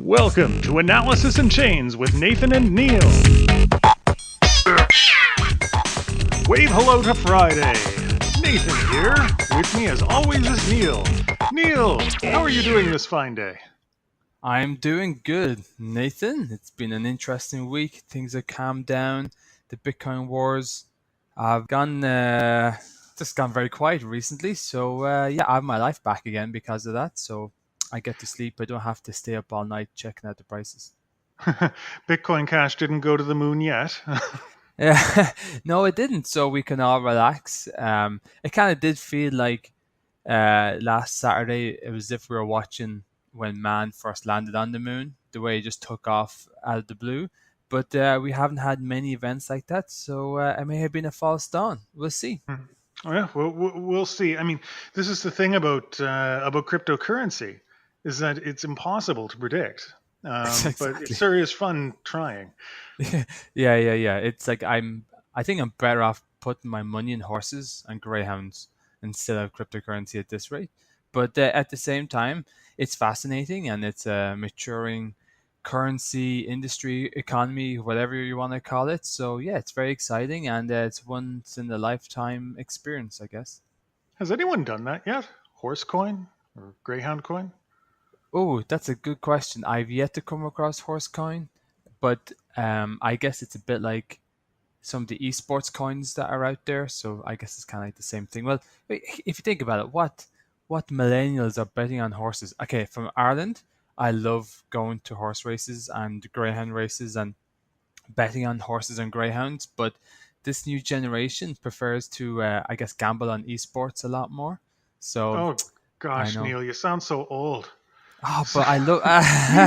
Welcome to Analysis in Chains with Nathan and Neal. Wave hello to Friday. Nathan here. With me as always is Neal. Neal, how are you doing this fine day? I'm doing good, Nathan. It's been an interesting week. Things have calmed down. The Bitcoin wars have gone very quiet recently. So yeah, I have my life back again because of that. So I get to sleep. I don't have to stay up all night checking out the prices. Bitcoin Cash didn't go to the moon yet. Yeah, no, it didn't. So we can all relax. It kind of did feel like last Saturday. It was as if we were watching when man first landed on the moon. The way it just took off out of the blue. But we haven't had many events like that, so it may have been a false dawn. We'll see. Oh, yeah, we'll see. I mean, this is the thing about cryptocurrency, is that it's impossible to predict. But it's Exactly. serious fun trying. Yeah. It's like I think I'm better off putting my money in horses and greyhounds instead of cryptocurrency at this rate. But at the same time, it's fascinating and it's a maturing currency industry, economy, whatever you want to call it. So yeah, it's very exciting and it's once in a lifetime experience, I guess. Has anyone done that yet? HorseCoin or Greyhound coin? Oh, that's a good question. I've yet to come across HorseCoin, but I guess it's a bit like some of the esports coins that are out there. So I guess it's kind of like the same thing. Well, if you think about it, what millennials are betting on horses? Okay, from Ireland, I love going to horse races and greyhound races and betting on horses and greyhounds. But this new generation prefers to, I guess, gamble on esports a lot more. So Oh I gosh, know. Neil, you sound so old. Oh, So, but I love.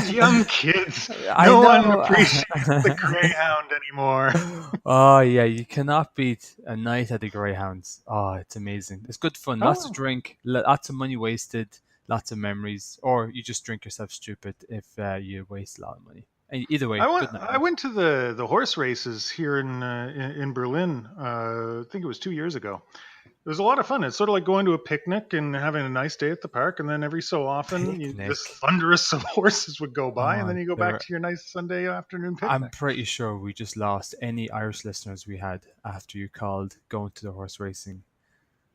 these young kids, I no one know. appreciates the greyhound anymore. Oh yeah, you cannot beat a night at the Greyhounds. Oh, it's amazing. It's good fun. Lots of Oh, drink, lots of money wasted, lots of memories, or you just drink yourself stupid if you waste a lot of money. Either way, good night I out. went to the horse races here in Berlin. I think it was 2 years ago. It was a lot of fun. It's sort of like going to a picnic and having a nice day at the park, and then every so often, this Picnic. thunderous of horses would go by, and then Oh, you go back there. to your nice Sunday afternoon I'm picnic. pretty sure we just lost any Irish listeners we had after you called going to the horse racing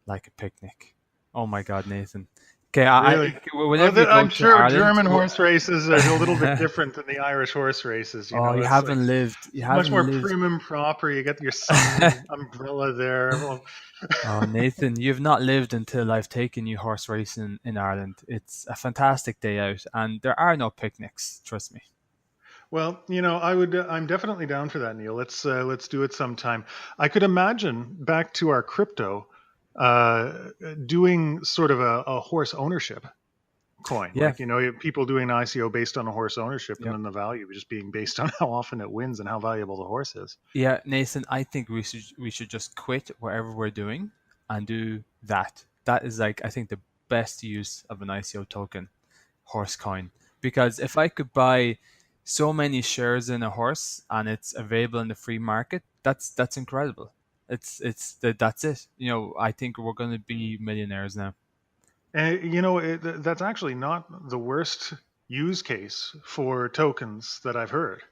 like a picnic. Oh my God, Nathan. Okay, Really? Well, whenever you go I'm to sure Ireland, German horse races are a little bit different than the Irish horse races. oh, you It's like haven't lived. You much more haven't lived. prim and proper. You get your sun umbrella there. Everyone, Oh, Nathan, you've not lived until I've taken you horse racing in Ireland. It's a fantastic day out, and there are no picnics. Trust me. well, I would. I'm definitely down for that, Neil. Let's do it sometime. I could imagine back to our crypto, uh, doing sort of a horse ownership coin, Yeah, like people doing an ICO based on a horse ownership, and yeah, then the value just being based on how often it wins and how valuable the horse is. yeah, Nathan. I think we should just quit whatever we're doing and do that. That is like I think the best use of an ICO token, horse coin. Because if I could buy so many shares in a horse and it's available in the free market, that's incredible. That's it. I think we're going to be millionaires now. And that's actually not the worst use case for tokens that I've heard.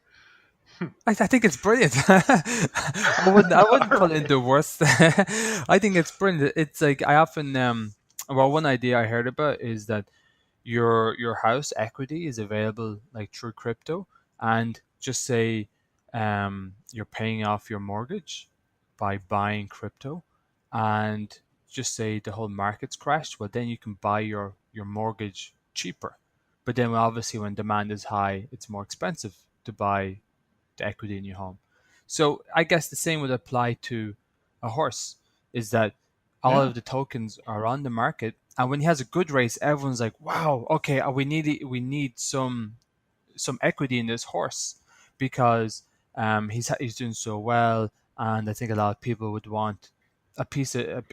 I think it's brilliant. I wouldn't All call it right. the worst. I think it's brilliant. It's like I often well, one idea I heard about is that your house equity is available like through crypto, and just say you're paying off your mortgage by buying crypto, and just say the whole market's crashed. Well, then you can buy your mortgage cheaper. But then obviously when demand is high, it's more expensive to buy the equity in your home. So I guess the same would apply to a horse, is that all Yeah. of the tokens are on the market, and when he has a good race, everyone's like, "Wow, okay, we need some equity in this horse because he's doing so well," and I think a lot of people would want a piece of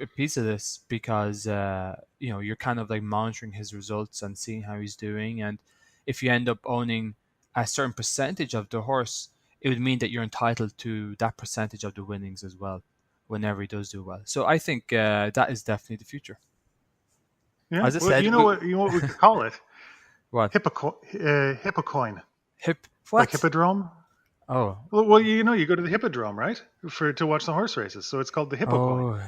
this because you're kind of like monitoring his results and seeing how he's doing, and if you end up owning a certain percentage of the horse, it would mean that you're entitled to that percentage of the winnings as well whenever he does do well. So I think that is definitely the future. Yeah. As I Well, said, you know what we could call it? What? Hippocoin, Hip? like What? hippodrome. Oh, Well, you go to the hippodrome, right, for to watch the horse races. So it's called the Hippocoin. oh,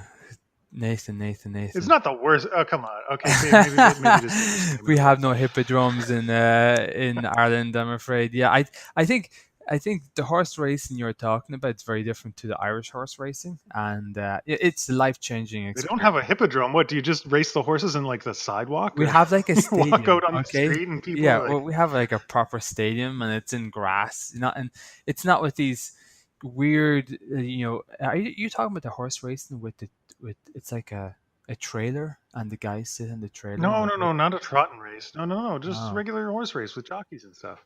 Nathan, Nathan, It's Nathan. not the worst. Oh, come on. Okay, maybe just a We misstatement there. have no hippodromes in Ireland, I'm afraid. Yeah, I think I think the horse racing you're talking about is very different to the Irish horse racing, and it's a life changing They don't have experience. a hippodrome. What do you just race the horses in like the sidewalk, We or have like a you walk stadium, out on the okay? street and people Yeah, are like well, we have like a proper stadium, and it's in grass, and it's not with these weird, Are you talking about the horse racing with the with it's like a trailer, and the guys sit in the trailer and no, they no, race? no, not a trotting race. No, no, no, just Oh. regular horse race with jockeys and stuff.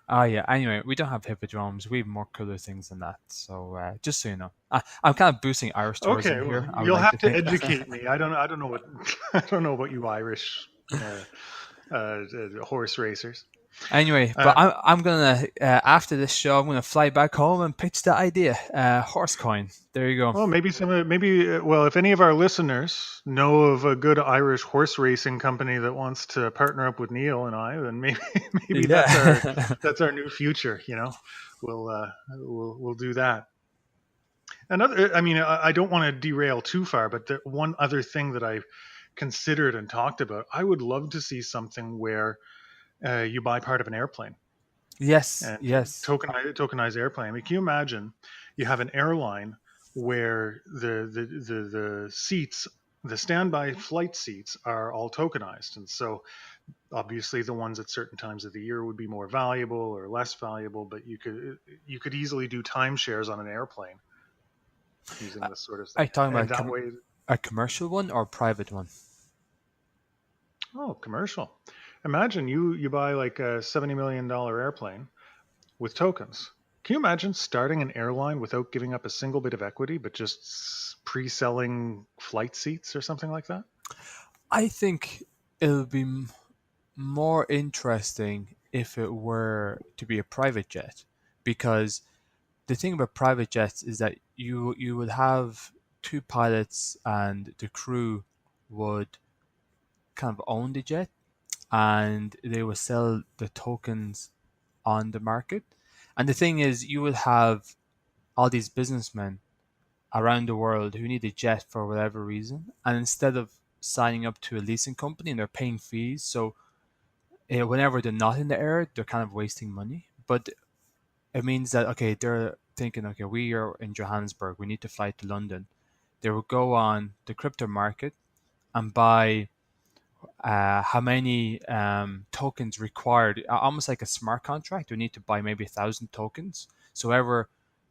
Oh yeah. Anyway, we don't have hippodromes. We have more cooler things than that. So just so you know, I'm kind of boosting Irish Okay, tourism well, here. I would you'll like to have to think. educate me. I don't know what I don't know about you Irish horse racers. Anyway, but Uh, I'm gonna after this show, I'm gonna fly back home and pitch the idea. HorseCoin. There you go. well, maybe well, if any of our listeners know of a good Irish horse racing company that wants to partner up with Neil and I, then maybe maybe Yeah. that's our new future. We'll do that. Another, I mean, I don't want to derail too far, but one other thing that I've considered and talked about, I would love to see something where you buy part of an airplane Yes. and Yes. tokenize airplane. I mean, can you imagine you have an airline where the seats, the standby flight seats, are all tokenized, and so obviously the ones at certain times of the year would be more valuable or less valuable, but you could easily do timeshares on an airplane using this sort of Are thing, you talking and about that way. a commercial one or a private one? Oh, commercial. Imagine you buy like a $70 million airplane with tokens. Can you imagine starting an airline without giving up a single bit of equity, but just pre-selling flight seats or something like that? I think it'll be more interesting if it were to be a private jet, because the thing about private jets is that you would have two pilots and the crew would kind of own the jet, and they would sell the tokens on the market. And the thing is, you would have all these businessmen around the world who need a jet for whatever reason, and instead of signing up to a leasing company and they're paying fees, so whenever they're not in the air, they're kind of wasting money. But it means that okay, they're thinking, okay, we are in Johannesburg, we need to fly to London. They will go on the crypto market and buy how many tokens required, almost like a smart contract. We need to buy maybe 1,000 tokens. So ever,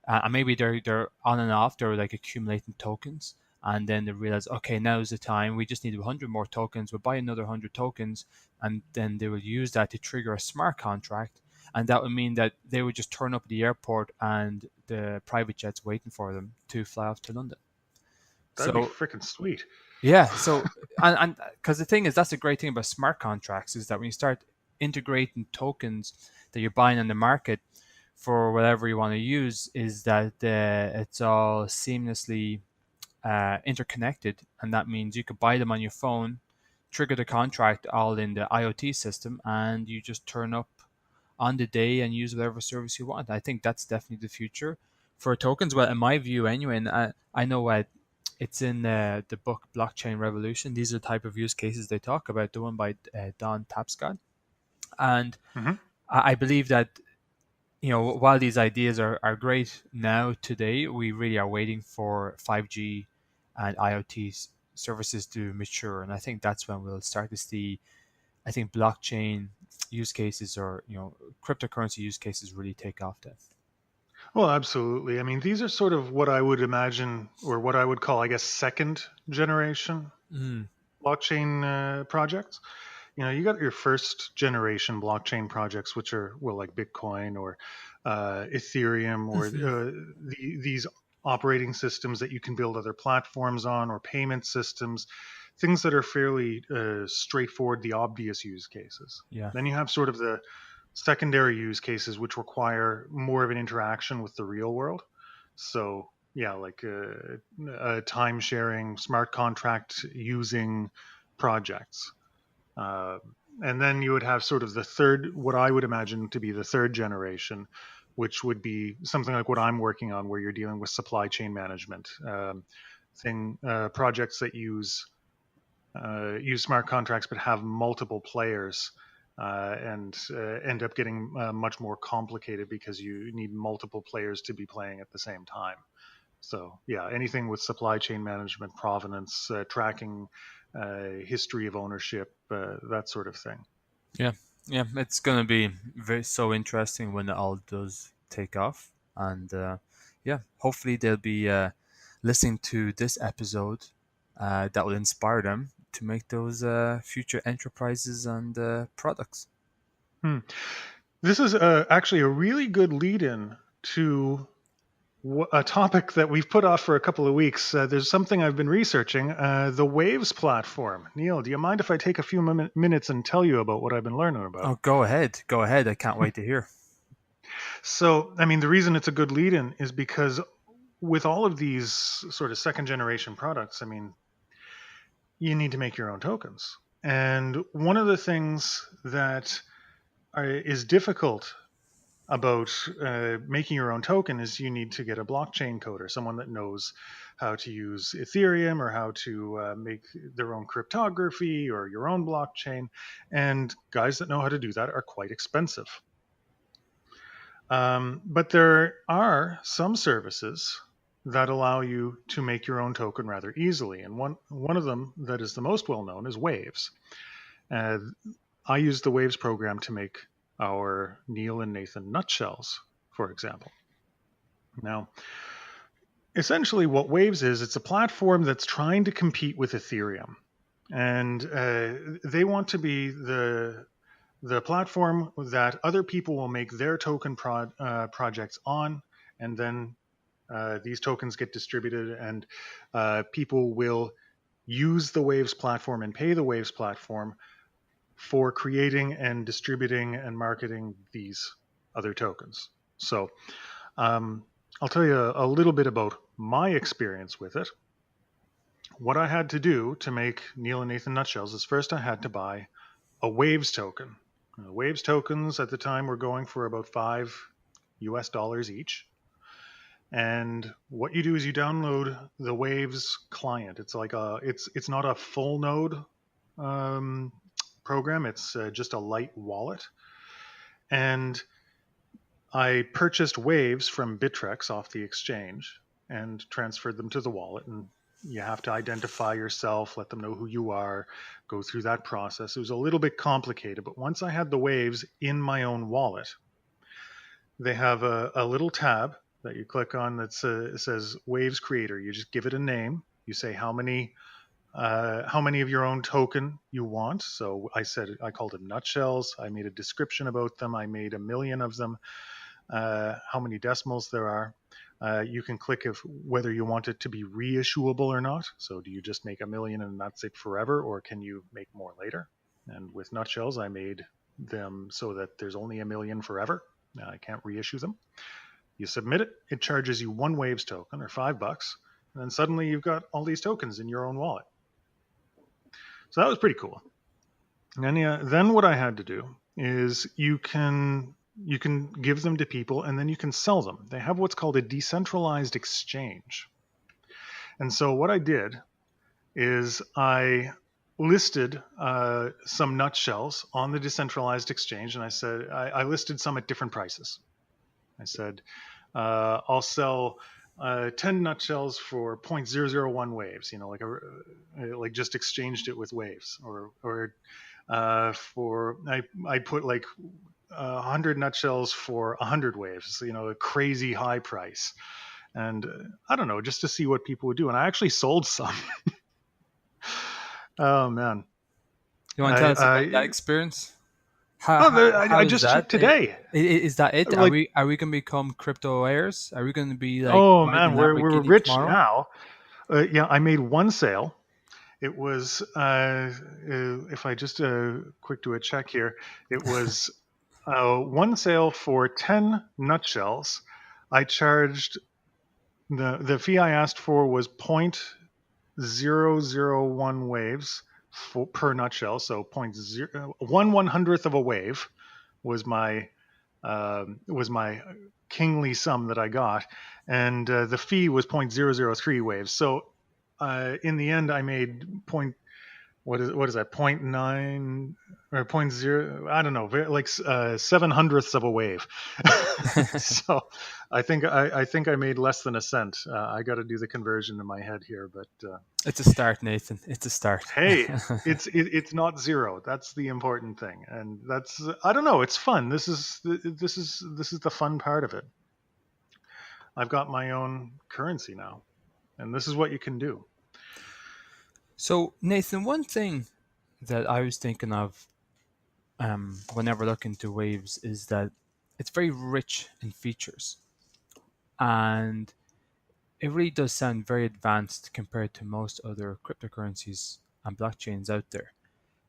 and maybe they're on and off. They're like accumulating tokens, and then they realize, okay, now's the time. We just need 100 more tokens. We'll buy another 100 tokens, and then they will use that to trigger a smart contract, and that would mean that they would just turn up at the airport, and the private jets waiting for them to fly off to London. That'd be So freaking sweet. yeah. So and because the thing is, that's the great thing about smart contracts is that when you start integrating tokens that you're buying on the market for whatever you want to use, is that it's all seamlessly interconnected, and that means you could buy them on your phone, trigger the contract all in the IoT system, and you just turn up on the day and use whatever service you want. I think that's definitely the future for tokens. Well, in my view, anyway, and I know it's in the book Blockchain Revolution. These are the type of use cases they talk about, the one by Don Tapscott. And Hmm. I believe that, while these ideas are great now, today, we really are waiting for 5G and IoT services to mature. And I think that's when we'll start to see, I think, blockchain use cases or, cryptocurrency use cases really take off then. Well, absolutely. I mean, these are sort of what I would imagine, or what I would call, I guess, second generation Mm. blockchain projects. You got your first generation blockchain projects, which are, well, like Bitcoin or Ethereum, or Hmm. these operating systems that you can build other platforms on, or payment systems, things that are fairly straightforward, the obvious use cases. Yeah. Then you have sort of the secondary use cases, which require more of an interaction with the real world. So yeah, like time sharing, smart contract using projects. And then you would have sort of the third, what I would imagine to be the third generation, which would be something like what I'm working on, where you're dealing with supply chain management, projects that use smart contracts but have multiple players, and end up getting much more complicated because you need multiple players to be playing at the same time. So yeah, anything with supply chain management, provenance, tracking, history of ownership, that sort of thing. Yeah, yeah, it's gonna be very so interesting when it all does take off, and yeah, hopefully they'll be listening to this episode that will inspire them to make those future enterprises and products. Hmm. This is actually a really good lead-in to a topic that we've put off for a couple of weeks. There's something I've been researching, the Waves platform. Neil, do you mind if I take a few minutes and tell you about what I've been learning about? Oh, go ahead, go ahead. I can't wait to hear. So, I mean, the reason it's a good lead-in is because with all of these sort of second generation products, I mean, you need to make your own tokens. And one of the things that is difficult about making your own token is you need to get a blockchain coder, someone that knows how to use Ethereum or how to make their own cryptography or your own blockchain. And guys that know how to do that are quite expensive. But there are some services that allow you to make your own token rather easily. And one of them that is the most well known is Waves. Uh, I use the Waves program to make our Neal and Nathan nutshells, for example. Now, essentially, what Waves is, it's a platform that's trying to compete with Ethereum, and they want to be the platform that other people will make their token projects on, and then these tokens get distributed, and people will use the Waves platform and pay the Waves platform for creating and distributing and marketing these other tokens. So I'll tell you a little bit about my experience with it. What I had to do to make Neal and Nathan nutshells is first I had to buy a Waves token. Waves tokens at the time were going for about $5 each. And what you do is you download the Waves client. It's not a full node um, program. It's just a light wallet. And I purchased Waves from Bittrex off the exchange and transferred them to the wallet. And you have to identify yourself, let them know who you are, go through that process. It was a little bit complicated, but once I had the Waves in my own wallet, they have a little tab that you click on that says Waves Creator. You just give it a name. You say how many of your own token you want. So I called them nutshells. I made a description about them. I made 1,000,000 of them. How many decimals there are. You can click if whether you want it to be reissuable or not. So do you just make 1,000,000 and that's it forever, or can you make more later? And with nutshells, I made them so that there's only 1,000,000 forever. I can't reissue them. You submit it. It charges you one Waves token or $5, and then suddenly you've got all these tokens in your own wallet. So that was pretty cool. And then what I had to do is you can give them to people and then you can sell them. They have what's called a decentralized exchange. And so what I did is I listed some nutshells on the decentralized exchange, and I listed some at different prices. I said I'll sell 10 nutshells for 0.001 Waves, like just exchanged it with Waves, or I put like 100 nutshells for 100 Waves, a crazy high price. And I don't know, just to see what people would do. And I actually sold some. Oh man. You want to tell us about that experience? I How is just checked that? today. Is that it? Like, Are we gonna become crypto heirs? Are we gonna be like oh riding man, a we're Lamborghini rich tomorrow? now. Yeah, I made one sale. It was if I just quick do a check here, it was one sale for 10 nutshells. I charged the fee I asked for was 0.001 Waves, per nutshell. So 1/100th of a wave was my kingly sum that I got, and the fee was 0.003 waves. So in the end, I made what is that, point nine or point zero, I don't know, like 7/100ths of a wave. So I think I made less than a cent. I got to do the conversion in my head here, but It's a start, Nathan. It's a start. hey, it's not zero. That's the important thing, and that's, I don't know, it's fun. This is the fun part of it. I've got my own currency now, and this is what you can do. So, Nathan, one thing that I was thinking of whenever looking to Waves is that it's very rich in features, and it really does sound very advanced compared to most other cryptocurrencies and blockchains out there.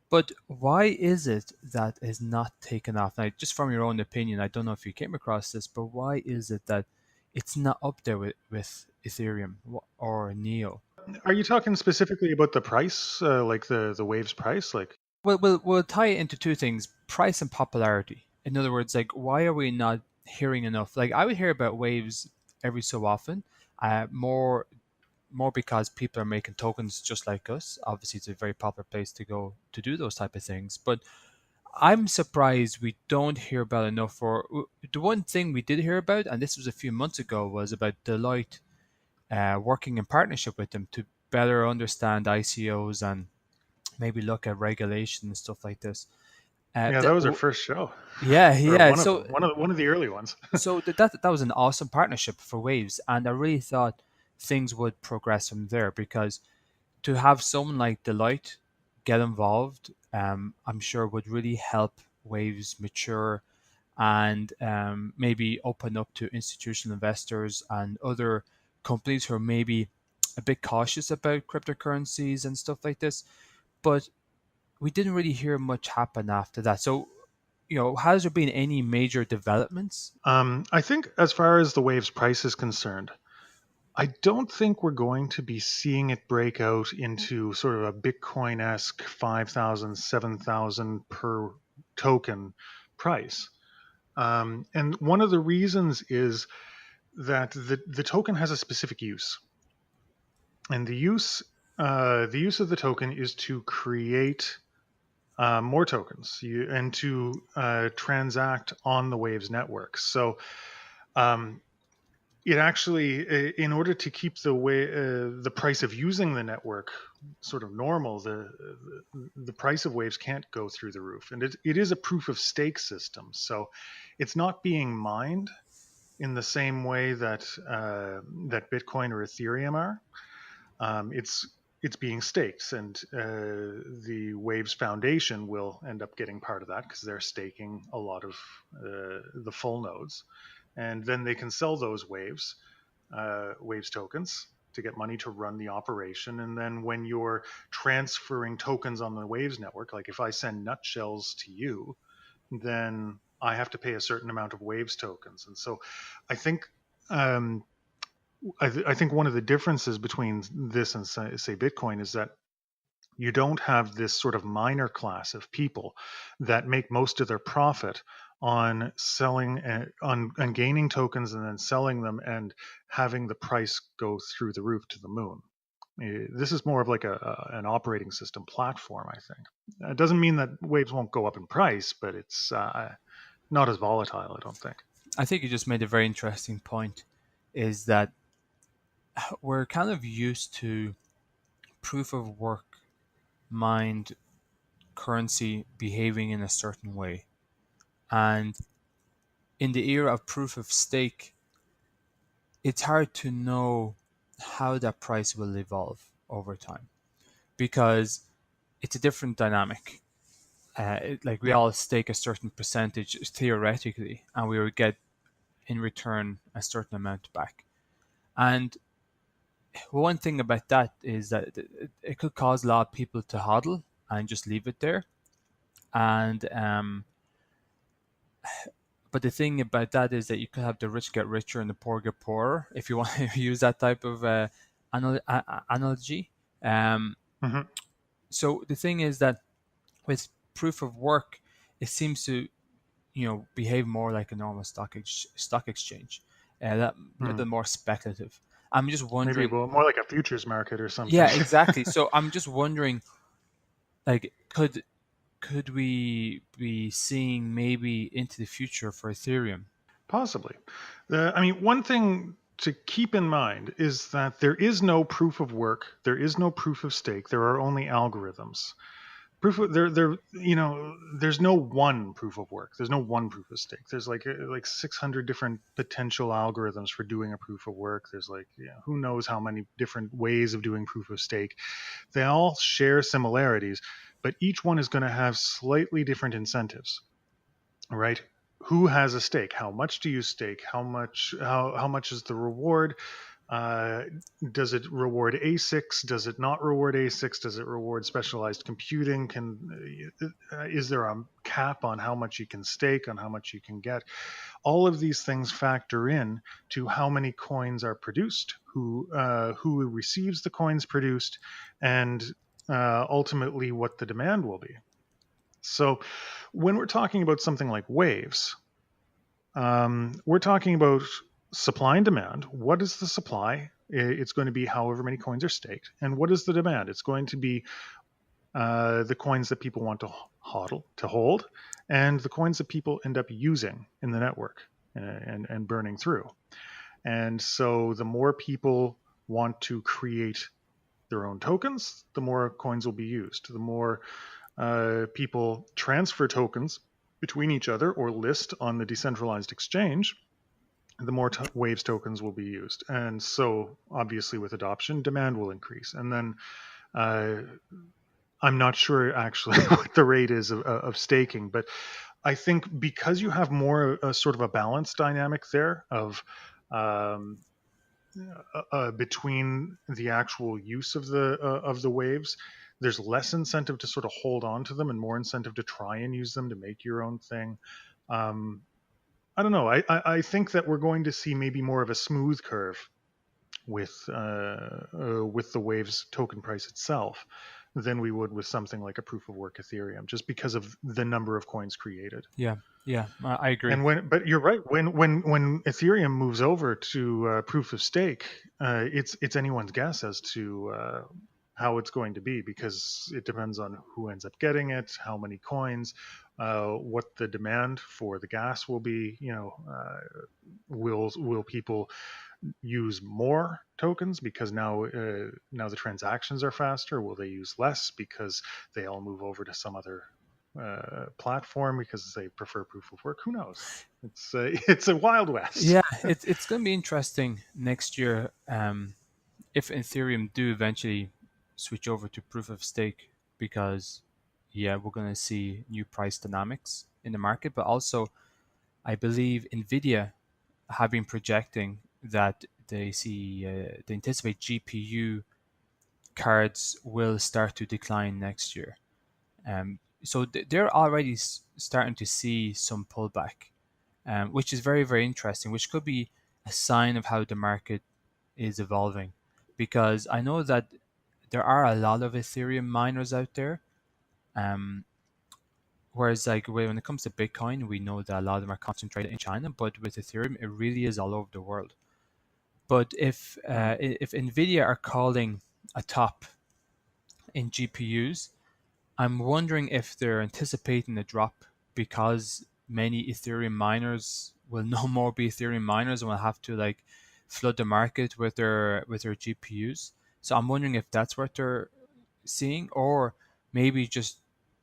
But why is it that is not taken off? Now, just from your own opinion, I don't know if you came across this, but why is it that it's not up there with Ethereum or Neo? Are you talking specifically about the price, like the waves price? Like, Well, we'll tie it into two things: price and popularity. In other words, like, why are we not hearing enough? Like, I would hear about waves every so often, more because people are making tokens just like us. Obviously, it's a very popular place to go to do those type of things. But I'm surprised we don't hear about enough. For the one thing we did hear about, and this was a few months ago, was about Deloitte working in partnership with them to better understand ICOs and maybe look at regulation and stuff like this. yeah, that was our first show, Yeah, or yeah. one of them, So one of the early ones. that was an awesome partnership for Waves, and I really thought things would progress from there because to have someone like Deloitte get involved, I'm sure would really help Waves mature and maybe open up to institutional investors and other companies who are maybe a bit cautious about cryptocurrencies and stuff like this. But we didn't really hear much happen after that. So, has there been any major developments? I think as far as the waves price is concerned, I don't think we're going to be seeing it break out into sort of a Bitcoin-esque 5,000, 7,000 per token price. And one of the reasons is that the token has a specific use, and the use of the token is to create more tokens, and to transact on the Waves network. So um, it actually, in order to keep the price of using the network sort of normal, the price of Waves can't go through the roof, and it is a proof of stake system. So it's not being mined in the same way that Bitcoin or Ethereum are. It's being staked, and the Waves Foundation will end up getting part of that because they're staking a lot of the full nodes, and then they can sell those Waves tokens to get money to run the operation. And then when you're transferring tokens on the Waves network, like if I send nutshells to you, then I have to pay a certain amount of Waves tokens. And so I think um, I think one of the differences between this and say Bitcoin is that you don't have this sort of minor class of people that make most of their profit on selling, on gaining tokens and then selling them and having the price go through the roof to the moon. This is more of like an operating system platform, I think. It doesn't mean that waves won't go up in price, but it's not as volatile, I don't think. I think you just made a very interesting point, is that we're kind of used to proof of work mined currency behaving in a certain way. And in the era of proof of stake, it's hard to know how that price will evolve over time because it's a different dynamic. Like we Yeah. all stake a certain percentage theoretically, and we would get in return a certain amount back. And one thing about that is that it could cause a lot of people to hodl and just leave it there. And but the thing about that is that you could have the rich get richer and the poor get poorer, if you want to use that type of analogy. Um, Hmm. So the thing is that with proof of work, it seems to behave more like a normal stock exchange, that a little Hmm. bit more speculative. I'm just Maybe wondering. well, more like a futures market or Yeah, something. exactly. So I'm just wondering, like, could we be seeing maybe into the future for Ethereum? Possibly. I mean, one thing to keep in mind is that there is no proof of work, there is no proof of stake, there are only algorithms. Proof of there there's no one proof of work, there's no one proof of stake. There's like 600 different potential algorithms for doing a proof of work. There's like, who knows how many different ways of doing proof of stake. They all share similarities, but each one is going to have slightly different incentives, right? Who has a stake? How much do you stake? How much is the reward? uh, does it reward ASICs? Does it not reward ASICs? Does it reward specialized computing? Is there a cap on how much you can stake, on how much you can get? All of these things factor in to how many coins are produced, who receives the coins produced, and ultimately what the demand will be. So when we're talking about something like waves, we're talking about supply and demand. What is the supply? It's going to be however many coins are staked. And what is the demand? It's going to be the coins that people want to hodl, to hold, and the coins that people end up using in the network and burning through. And so the more people want to create their own tokens, the more coins will be used. The more people transfer tokens between each other or list on the decentralized exchange, the more waves tokens will be used. And so obviously with adoption, demand will increase. And then uh, I'm not sure actually what the rate is of staking, but I think because you have more sort of a balance dynamic there um, between the actual use of the waves, there's less incentive to sort of hold on to them and more incentive to try and use them to make your own thing. Um, I don't know. I think that we're going to see maybe more of a smooth curve with the Waves token price itself than we would with something like a proof of work Ethereum, just because of the number of coins created. Yeah, yeah, I agree. But you're right. When Ethereum moves over to proof of stake, it's anyone's guess as to how it's going to be, because it depends on who ends up getting it, how many coins, what the demand for the gas will be. Will people use more tokens because now the transactions are faster? Will they use less because they all move over to some other platform because they prefer proof of work? Who knows? It's a wild west. Yeah, it's going to be interesting next year, if Ethereum do eventually switch over to proof of stake, because yeah, we're going to see new price dynamics in the market, but also I believe Nvidia have been projecting that they anticipate GPU cards will start to decline next year. So they're already starting to see some pullback, which is very, very interesting, which could be a sign of how the market is evolving. Because I know that there are a lot of Ethereum miners out there. Um, Whereas, like, when it comes to Bitcoin, we know that a lot of them are concentrated in China, but with Ethereum, it really is all over the world. But Hmm. if Nvidia are calling a top in GPUs, I'm wondering if they're anticipating a drop because many Ethereum miners will no more be Ethereum miners and will have to like flood the market with their GPUs. So I'm wondering if that's what they're seeing, or maybe just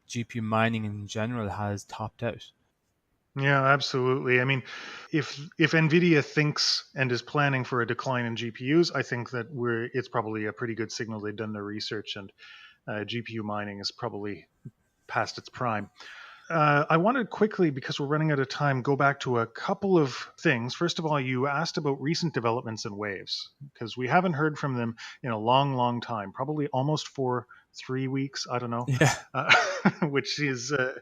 GPU mining in general has topped out. Yeah, absolutely. I mean, if Nvidia thinks and is planning for a decline in GPUs, I think that it's probably a pretty good signal they've done their research, and GPU mining is probably past its prime. I wanted quickly, because we're running out of time, go back to a couple of things. First of all, you asked about recent developments in Waves, because we haven't heard from them in a long, long time, probably almost for 3 weeks. I don't know, Yeah. uh, which is uh,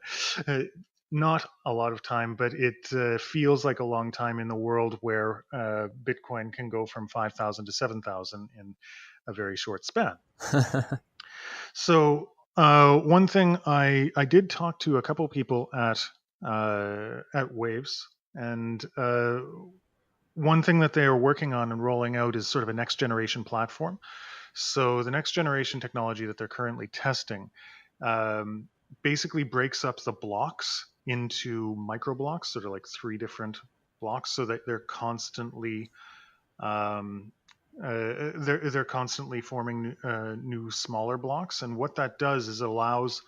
not a lot of time, but it feels like a long time in the world where Bitcoin can go from 5,000 to 7,000 in a very short span. So One thing I did talk to a couple people at Waves, and one thing that they are working on and rolling out is sort of a next generation platform. So the next generation technology that they're currently testing um, basically breaks up the blocks into micro blocks, sort of like three different blocks, so that um, they're constantly forming new smaller blocks. And what that does is it allows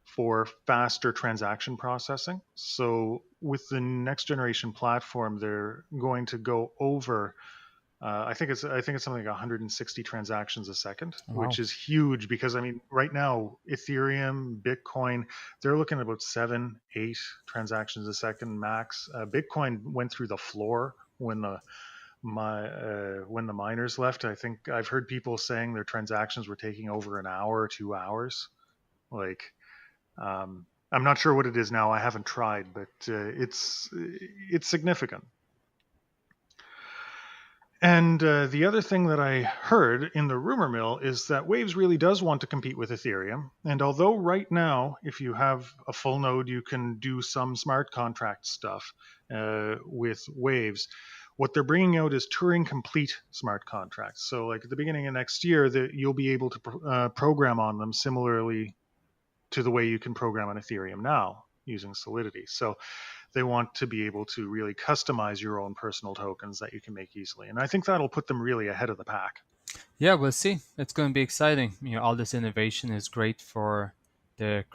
for faster transaction processing. So with the next generation platform, they're going to go over. I think it's something like 160 transactions a second, which Wow. is huge because I mean, right now, Ethereum, Bitcoin, they're looking at about 7, 8 transactions a second max. Bitcoin went through the floor when the miners left. I think I've heard people saying their transactions were taking over an hour or 2 hours. Like, I'm not sure what it is now. I haven't tried, but it's significant. And the other thing that I heard in the rumor mill is that Waves really does want to compete with Ethereum. And although right now, if you have a full node, you can do some smart contract stuff with Waves. What they're bringing out is Turing complete smart contracts. So, like at the beginning of next year, that you'll be able to program on them similarly to the way you can program on Ethereum now using Solidity. So they want to be able to really customize your own personal tokens that you can make easily. And I think that'll put them really ahead of the pack. Yeah, we'll see. It's going to be exciting. All this innovation is great for the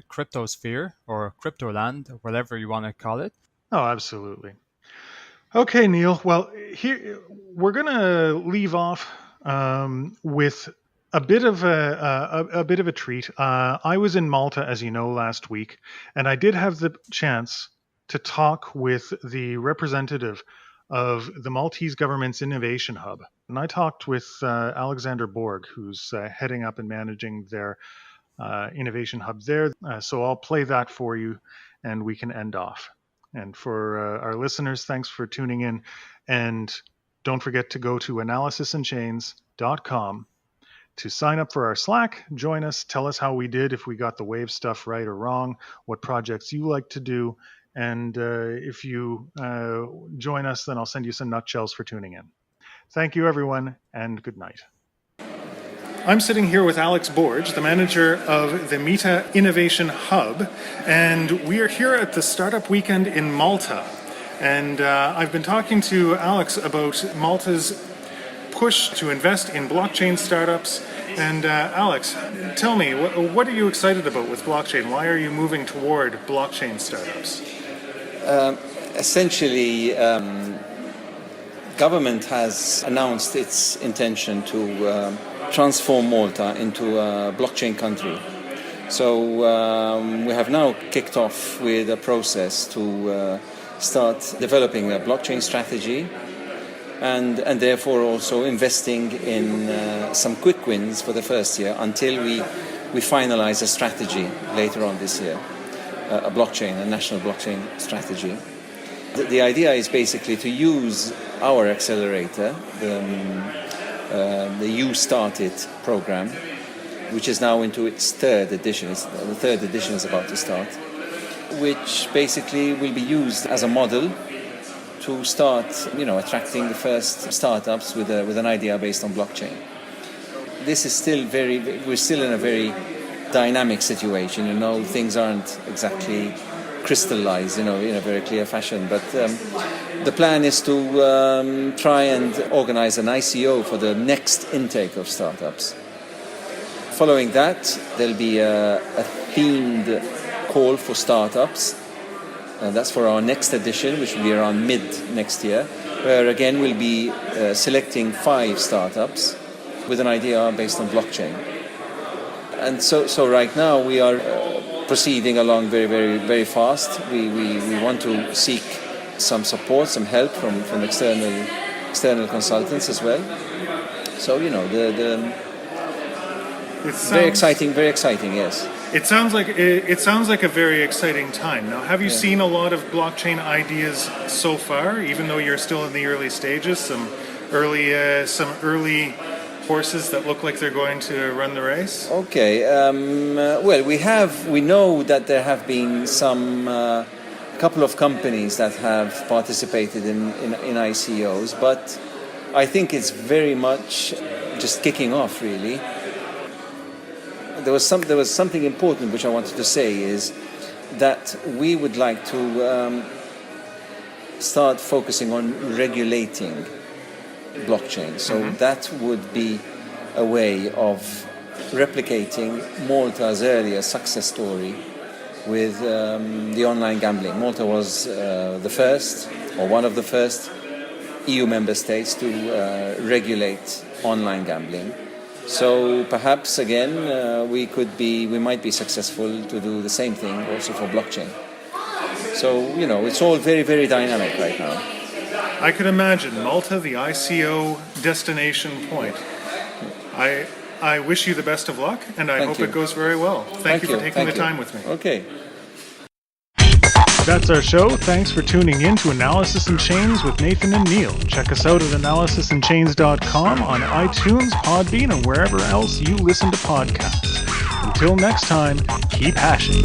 crypto sphere or crypto land, or whatever you want to call it. Oh, absolutely. Okay, Neil. Well, here we're going to leave off with a bit of a bit of a treat. I was in Malta, as you know, last week, and I did have the chance to talk with the representative of the Maltese government's innovation hub, and I talked with Alexander Borg, who's heading up and managing their innovation hub there. So I'll play that for you, and we can end off. And for our listeners, thanks for tuning in. And don't forget to go to analysisandchains.com to sign up for our Slack. Join us. Tell us how we did, if we got the wave stuff right or wrong, what projects you like to do. And if you join us, then I'll send you some nutshells for tuning in. Thank you, everyone, and good night. I'm sitting here with Alex Borge, the manager of the Meta Innovation Hub, and we are here at the Startup Weekend in Malta. And I've been talking to Alex about Malta's push to invest in blockchain startups. And Alex, tell me, what are you excited about with blockchain? Why are you moving toward blockchain startups? Essentially, government has announced its intention to transform Malta into a blockchain country. So we have now kicked off with a process to start developing a blockchain strategy and therefore also investing in some quick wins for the first year until we finalize a strategy later on this year, a national blockchain strategy. The idea is basically to use our accelerator, the You Started program, which is now into its third edition. The third edition is about to start, which basically will be used as a model to start, attracting the first startups with an idea based on blockchain. This is we're still in a very dynamic situation. Things aren't exactly crystallized, in a very clear fashion. But the plan is to try and organize an ICO for the next intake of startups. Following that, there'll be a themed call for startups. That's for our next edition, which will be around mid next year, where again we'll be selecting 5 startups with an idea based on blockchain. And so right now we are proceeding along very, very, very fast. We want to seek some support, some help from external consultants as well. So very exciting, yes. It sounds like a very exciting time. Now, have you seen a lot of blockchain ideas so far, even though you're still in the early stages? Some early horses that look like they're going to run the race? Okay. Well, we know that there have been some couple of companies that have participated in ICOs, but I think it's very much just kicking off, really. There was something important which I wanted to say is that we would like to start focusing on regulating blockchain. So that would be a way of replicating Malta's earlier success story with the online gambling. Malta was the first, or one of the first, EU member states to regulate online gambling. So perhaps again we might be successful to do the same thing also for blockchain. So it's all very, very dynamic right now. I could imagine Malta, the ICO destination point. I wish you the best of luck, and I hope it goes very well. Thank you for taking the time with me. Okay. That's our show. Thanks for tuning in to Analysis in Chains with Nathan and Neal. Check us out at analysisinchains.com, on iTunes, Podbean, and wherever else you listen to podcasts. Until next time, keep hashing.